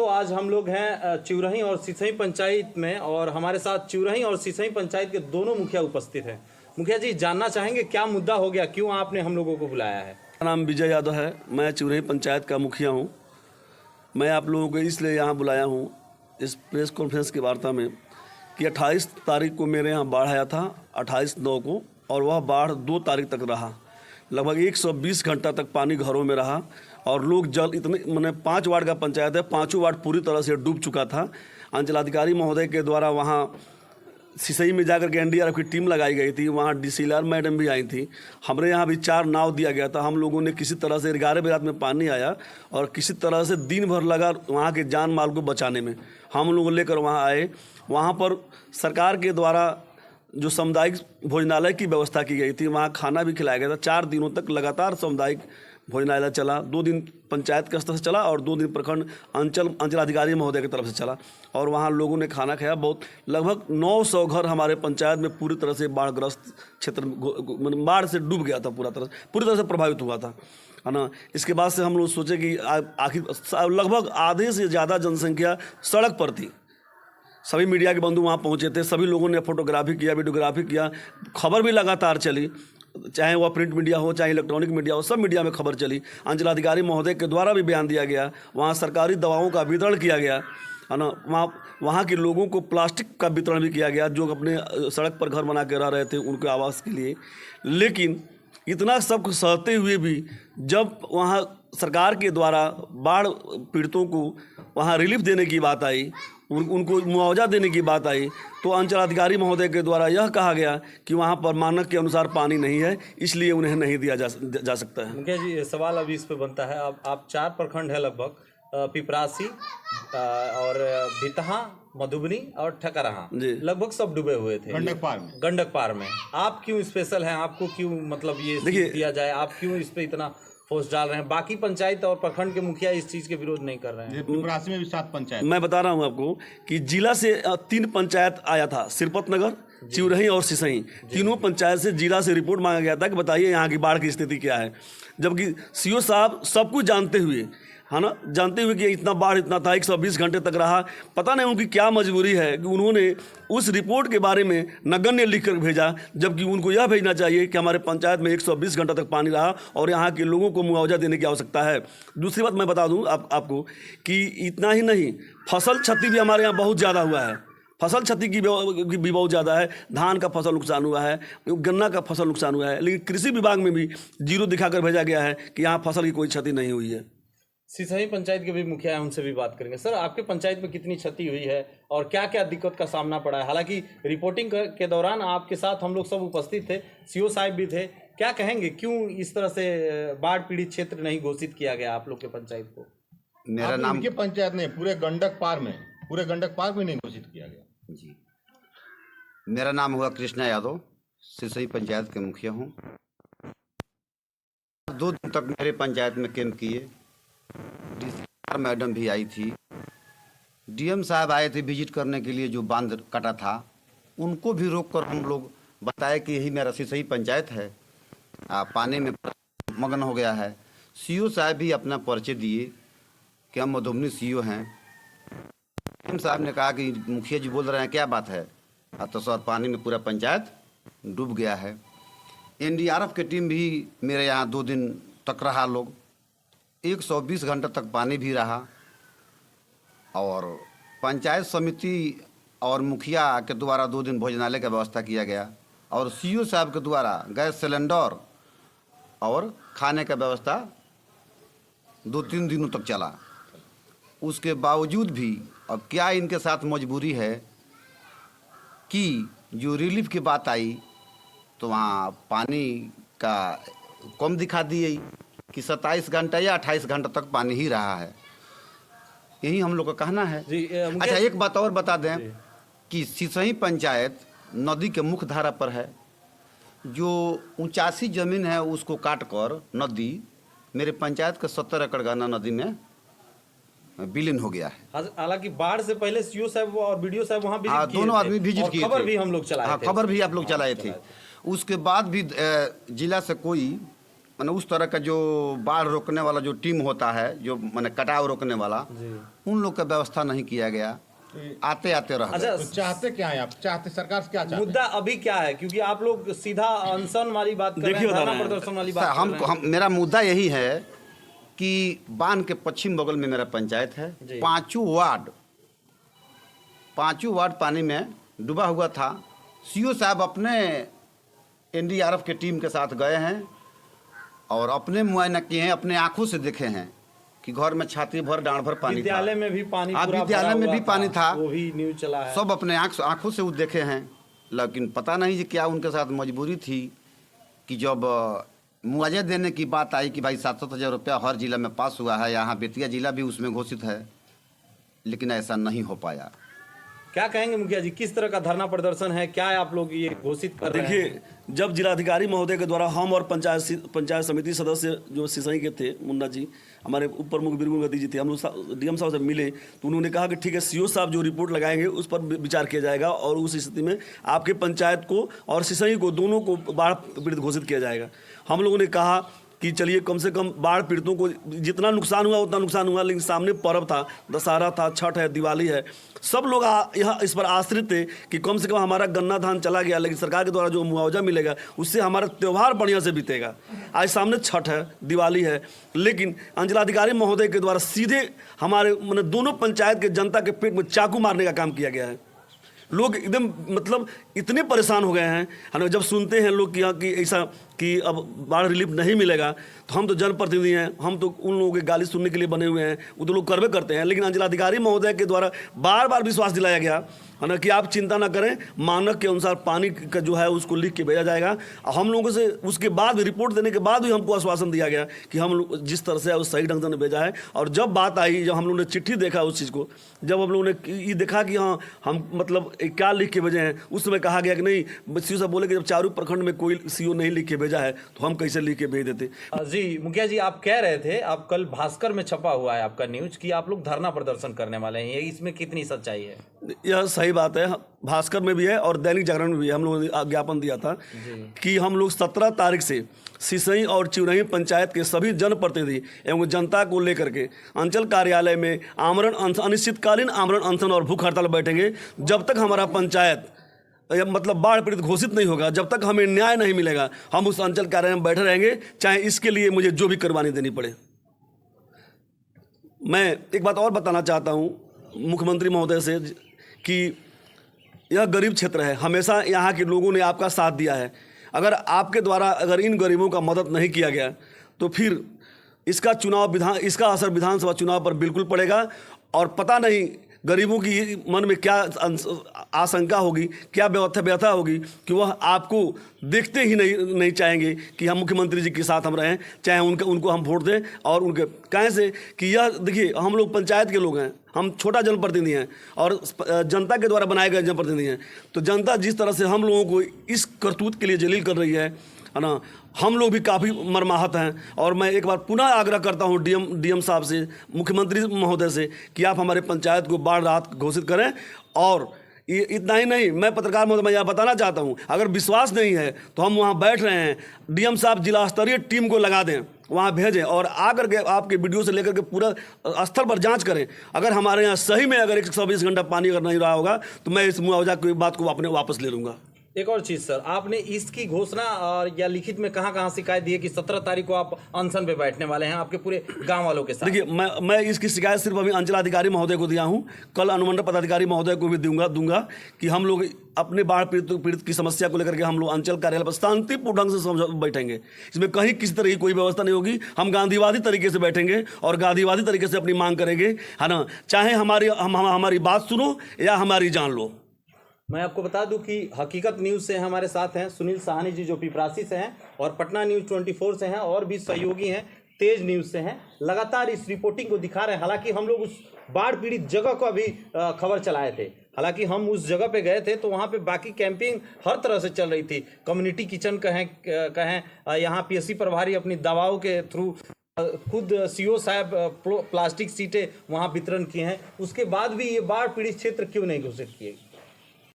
तो आज हम लोग हैं चिउरही और सिसई पंचायत में और हमारे साथ चिउरही और सिसई पंचायत के दोनों मुखिया उपस्थित हैं। मुखिया जी, जानना चाहेंगे क्या मुद्दा हो गया, क्यों आपने हम लोगों को बुलाया है? मेरा नाम विजय यादव है। मैं चिउरही पंचायत का मुखिया हूं। मैं आप लोगों को इसलिए यहां बुलाया हूं इस प्रेस कॉन्फ्रेंस की वार्ता में कि 28 तारीख को मेरे यहां बाढ़ आया था, 28/9 को, और वह बाढ़ 2 तारीख तक रहा। लगभग 120 घंटा तक पानी घरों में रहा और लोग जल इतने मैंने 5 वार्ड का पंचायत है, 5 वार्ड पूरी तरह से डूब चुका था। अंचलाधिकारी महोदय के द्वारा वहाँ सिसई में जाकर के एनडीआरएफ की टीम लगाई गई थी। वहाँ डीसीएलआर मैडम भी आई थी। हमारे यहाँ भी 4 नाव दिया गया था। हम लोगों ने किसी तरह से 11 बजे रात में पानी आया और किसी तरह से दिन भर लगा वहाँ के जान माल को बचाने में। हम लोग लेकर वहाँ आए। वहाँ पर सरकार के द्वारा जो सामुदायिक भोजनालय की व्यवस्था की गई थी, वहाँ खाना भी खिलाया गया था। 4 दिनों तक लगातार सामुदायिक भोजनालय चला। 2 दिन पंचायत के स्तर से चला और 2 दिन प्रखंड अंचलाधिकारी महोदय की तरफ से चला और वहाँ लोगों ने खाना खाया। बहुत लगभग 900 घर हमारे पंचायत में पूरी तरह से बाढ़ग्रस्त क्षेत्र में बाढ़ से डूब गया था, पूरी तरह से प्रभावित हुआ था, है ना। इसके बाद से हम लोग सोचे कि आखिर लगभग आधे से ज़्यादा जनसंख्या सड़क पर थी। सभी मीडिया के बंधु वहाँ पहुँचे थे। सभी लोगों ने फोटोग्राफी किया, वीडियोग्राफी किया। खबर भी लगातार चली, चाहे वह प्रिंट मीडिया हो चाहे इलेक्ट्रॉनिक मीडिया हो, सब मीडिया में खबर चली। अंचलाधिकारी महोदय के द्वारा भी बयान दिया गया। वहाँ सरकारी दवाओं का वितरण किया गया, है ना। वहाँ के लोगों को प्लास्टिक का वितरण भी किया गया जो अपने सड़क पर घर बना के रह रहे थे उनके आवास के लिए। लेकिन इतना सब सहते हुए भी जब वहाँ सरकार के द्वारा बाढ़ पीड़ितों को वहाँ रिलीफ देने की बात आई, उनको मुआवजा देने की बात आई, तो अंचलाधिकारी महोदय के द्वारा यह कहा गया कि वहाँ पर मानक के अनुसार पानी नहीं है, इसलिए उन्हें नहीं दिया जा सकता है। मुखिया जी, सवाल अभी इस पे बनता है। अब आप 4 प्रखंड है लगभग, पिपरासी और भितहा, मधुबनी और ठकरहा, लगभग सब डूबे हुए थे गंडक पार में। आप क्यों स्पेशल हैं? आपको क्यों मतलब ये दिया जाए? आप क्यों इस पे इतना फोर्स डाल रहे हैं? बाकी पंचायत और प्रखंड के मुखिया इस चीज के विरोध नहीं कर रहे हैं। पिपरासी में भी 7 पंचायत। मैं बता रहा हूं आपको कि जिला से 3 पंचायत आया था, सिरपत नगर, चिउरही और सिसई। तीनों पंचायत से जिला से रिपोर्ट मांगा गया था कि बताइए यहाँ की बाढ़ की स्थिति क्या है। जबकि सीओ साहब सब कुछ जानते हुए, है ना, जानते हुए कि इतना बाढ़ इतना था, 120 घंटे तक रहा। पता नहीं उनकी क्या मजबूरी है कि उन्होंने उस रिपोर्ट के बारे में नगण्य लिख कर भेजा, जबकि उनको यह भेजना चाहिए कि हमारे पंचायत में 120 घंटा तक पानी रहा और यहाँ के लोगों को मुआवजा देने की आवश्यकता है। दूसरी बात मैं बता दूँ आपको कि इतना ही नहीं, फसल क्षति भी हमारे यहाँ बहुत ज़्यादा हुआ है। फसल क्षति की भी बहुत ज़्यादा है। धान का फसल नुकसान हुआ है, गन्ना का फसल नुकसान हुआ है, लेकिन कृषि विभाग में भी जीरो दिखाकर भेजा गया है कि यहाँ फसल की कोई क्षति नहीं हुई है। सिसई पंचायत के भी मुखिया हैं, उनसे भी बात करेंगे। सर, आपके पंचायत में कितनी क्षति हुई है और क्या क्या दिक्कत का सामना पड़ा है? हालांकि रिपोर्टिंग के दौरान आपके साथ हम लोग सब उपस्थित थे, सीओ साहब भी थे। क्या कहेंगे, क्यों इस तरह से बाढ़ पीड़ित क्षेत्र नहीं घोषित किया गया आप लोग के पंचायत को? मेरा नाम के पंचायत ने पूरे गंडक पार में नहीं घोषित किया गया। जी, मेरा नाम हुआ कृष्णा यादव, सिसई पंचायत के मुखिया हूँ। 2 दिन तक मेरे पंचायत में कैंप किए। डीसीआर मैडम भी आई थी, डीएम साहब आए थे विजिट करने के लिए। जो बांध कटा था उनको भी रोककर हम लोग बताए कि यही मेरा सिसई पंचायत है, पानी में मगन हो गया है। सीओ साहब भी अपना परिचय दिए कि हम मधुबनी सीओ हैं। डीएम साहब ने कहा कि मुखिया जी बोल रहे हैं, क्या बात है? तो सर, पानी में पूरा पंचायत डूब गया है। एनडीआरएफ की टीम भी मेरे यहाँ 2 दिन तक रहा। लोग 120 घंटे तक पानी भी रहा और पंचायत समिति और मुखिया के द्वारा 2 दिन भोजनालय का व्यवस्था किया गया और सीओ साहब के द्वारा गैस सिलेंडर और खाने का व्यवस्था 2-3 दिनों तक चला। उसके बावजूद भी अब क्या इनके साथ मजबूरी है कि जो रिलीफ की बात आई तो वहाँ पानी का कम दिखा दिए कि 27 घंटा या 28 घंटा तक पानी ही रहा है। यही हम लोग का कहना है। अच्छा, एक बात और बता दें कि सिसई पंचायत नदी के मुख्य धारा पर है। जो 85 जमीन है उसको काट कर नदी मेरे पंचायत का 70 एकड़ गन्ना नदी में विलीन हो गया है। हालांकि बाढ़ से पहले सीओ साहब और बीडीओ साहब वहाँ विजिट किए दोनों आदमी विजिट किए थे। खबर भी हम लोग चलाए थे। खबर भी आप लोग चलाए थे। उसके बाद भी जिला से कोई माने उस तरह का जो बाढ़ रोकने वाला जो टीम होता है, जो माने कटाव रोकने वाला, उन लोग का व्यवस्था नहीं किया गया, आते आते रह गए। तो चाहते क्या है आप? चाहते सरकार से क्या चाहते? मुद्दा अभी क्या है, क्योंकि आप लोग सीधा अनशन वाली बात कर रहे हैं, धरना प्रदर्शन वाली बात कर रहे हैं। मेरा मुद्दा यही है कि बांध के पश्चिम बगल में मेरा पंचायत है, पांचों वार्ड पानी में डूबा हुआ था। सीओ साहब अपने एनडीआरएफ के टीम के साथ गए हैं और अपने मुआयना किए हैं, अपने आंखों से देखे हैं कि घर में छाती भर डांड भर पानी था। विद्यालय में भी पानी, विद्यालय में भी पानी था, वो भी न्यूज चला है। सब अपने आंखों से वो देखे हैं। लेकिन पता नहीं कि क्या उनके साथ मजबूरी थी कि जब मुआवजा देने की बात आई कि भाई 700,000 रुपया हर जिला में पास हुआ है, यहाँ बेतिया जिला भी उसमें घोषित है, लेकिन ऐसा नहीं हो पाया। क्या कहेंगे मुखिया जी, किस तरह का धरना प्रदर्शन है, क्या आप लोग ये घोषित कर रहे हैं? देखिए, जब जिलाधिकारी महोदय के द्वारा हम और पंचायत समिति सदस्य जो सिसई के थे, मुन्ना जी, हमारे उप प्रमुख बिरगुन गति जी थे, हम लोग डीएम साहब से मिले तो उन्होंने कहा कि ठीक है, सीओ साहब जो रिपोर्ट लगाएंगे उस पर विचार किया जाएगा और उस स्थिति में आपके पंचायत को और सिसई को दोनों को बाढ़ पीड़ित घोषित किया जाएगा। हम लोगों ने कहा कि चलिए कम से कम बाढ़ पीड़ितों को जितना नुकसान हुआ उतना नुकसान हुआ, लेकिन सामने पर्व था, दशहरा था, छठ है, दिवाली है, सब लोग यहाँ इस पर आश्रित थे कि कम से कम हमारा गन्ना धान चला गया, लेकिन सरकार के द्वारा जो मुआवजा मिलेगा उससे हमारा त्यौहार बढ़िया से बीतेगा। आज सामने छठ है, दिवाली है, लेकिन अंचलाधिकारी महोदय के द्वारा सीधे हमारे मैंने दोनों पंचायत के जनता के पेट में चाकू मारने का काम किया गया है। लोग एकदम मतलब इतने परेशान हो गए हैं, है ना। जब सुनते हैं लोग कि यहाँ की ऐसा कि अब बाढ़ रिलीफ नहीं मिलेगा, तो हम तो जनप्रतिनिधि हैं, हम तो उन लोगों की गाली सुनने के लिए बने हुए हैं, वो तो लोग करवे करते हैं। लेकिन अंचलाधिकारी महोदय के द्वारा बार बार विश्वास दिलाया गया, है ना, कि आप चिंता ना करें, मानक के अनुसार पानी का जो है उसको लिख के भेजा जाएगा। हम लोगों से उसके बाद भी रिपोर्ट देने के बाद भी हमको आश्वासन दिया गया कि हम लोग जिस तरह से है उस सही ढंग से भेजा है। और जब बात आई, जब हम लोगों ने चिट्ठी देखा उस चीज़ को, जब हम लोगों ने ये देखा कि हाँ हम मतलब क्या लिख के भेजे हैं, उस समय कहा गया कि नहीं, सीओ साहब बोले कि जब चारों प्रखंड में कोई सीओ नहीं लिख के भेजा है तो हम कैसे लिख के भेज देते। जी मुखिया जी, आप कह रहे थे, आप कल भास्कर में छपा हुआ है आपका न्यूज कि आप लोग धरना प्रदर्शन करने वाले हैं, इसमें कितनी सच्चाई है? यह सही बात है, भास्कर में भी है और दैनिक जागरण में भी है। हम लोगों ने ज्ञापन दिया था कि हम लोग 17 तारीख से सिसई और चिरई पंचायत के सभी जनप्रतिनिधि एवं जनता को लेकर के अंचल कार्यालय में आमरण अनिश्चितकालीन आमरण अनशन और भूख हड़ताल बैठेंगे, जब तक हमारा पंचायत मतलब बाढ़ पीड़ित घोषित नहीं होगा, जब तक हमें न्याय नहीं मिलेगा, हम उस अंचल कार्यालय में बैठे रहेंगे, चाहे इसके लिए मुझे जो भी कुर्बानी देनी पड़े। मैं एक बात और बताना चाहता हूँ मुख्यमंत्री महोदय से कि यह गरीब क्षेत्र है, हमेशा यहाँ के लोगों ने आपका साथ दिया है। अगर आपके द्वारा अगर इन गरीबों का मदद नहीं किया गया तो फिर इसका असर विधानसभा चुनाव पर बिल्कुल पड़ेगा। और पता नहीं गरीबों की मन में क्या आशंका होगी, क्या व्यथा होगी कि वह आपको देखते ही नहीं चाहेंगे कि हम मुख्यमंत्री जी के साथ हम रहें, चाहे उनको हम वोट दें। और उनके कहें से कि यह देखिए, हम लोग पंचायत के लोग हैं, हम छोटा जनप्रतिनिधि हैं और जनता के द्वारा बनाए गए जनप्रतिनिधि हैं। तो जनता जिस तरह से हम लोगों को इस करतूत के लिए जलील कर रही है ना, हम लोग भी काफ़ी मर्माहत हैं। और मैं एक बार पुनः आग्रह करता हूं डीएम साहब से, मुख्यमंत्री महोदय से, कि आप हमारे पंचायत को बाढ़ राहत घोषित करें। और ये इतना ही नहीं, मैं पत्रकार महोदय मैं यह बताना चाहता हूं, अगर विश्वास नहीं है तो हम वहां बैठ रहे हैं, डीएम साहब जिला स्तरीय टीम को लगा दें, वहाँ भेजें और आकर के आपके वीडियो से लेकर के पूरा स्थल पर जांच करें। अगर हमारे यहाँ सही में अगर 124 घंटा पानी अगर नहीं रहा होगा तो मैं इस मुआवजा की बात को अपने वापस ले लूँगा। एक और चीज सर, आपने इसकी घोषणा और या लिखित में कहाँ शिकायत दी है कि 17 तारीख को आप अनशन पे बैठने वाले हैं आपके पूरे गांव वालों के साथ? देखिए, मैं इसकी शिकायत सिर्फ अभी अंचलाधिकारी महोदय को दिया हूं, कल अनुमंडल पदाधिकारी महोदय को भी दूंगा कि हम लोग अपने बाढ़ पीड़ित की समस्या को लेकर के हम लोग अंचल कार्यालय पर शांतिपूर्ण ढंग से बैठेंगे। इसमें कहीं किसी तरह की कोई व्यवस्था नहीं होगी। हम गांधीवादी तरीके से बैठेंगे और गांधीवादी तरीके से अपनी मांग करेंगे, है ना, चाहे हमारी बात सुनो या हमारी जान लो। मैं आपको बता दूं कि हकीकत न्यूज़ से हमारे साथ हैं सुनील साहनी जी जो पिपरासी से हैं, और पटना न्यूज़ 24 से हैं, और भी सहयोगी हैं तेज न्यूज़ से हैं, लगातार इस रिपोर्टिंग को दिखा रहे हैं। हालांकि हम लोग उस बाढ़ पीड़ित जगह को अभी खबर चलाए थे, हालांकि हम उस जगह पे गए थे तो वहाँ पे बाकी कैंपिंग हर तरह से चल रही थी। कम्युनिटी किचन कहें यहाँ पीएससी प्रभारी अपनी दवाओं के थ्रू खुद सीओ साहब प्लास्टिक सीटें वहाँ वितरण किए हैं। उसके बाद भी ये बाढ़ पीड़ित क्षेत्र क्यों नहीं घोषित किए?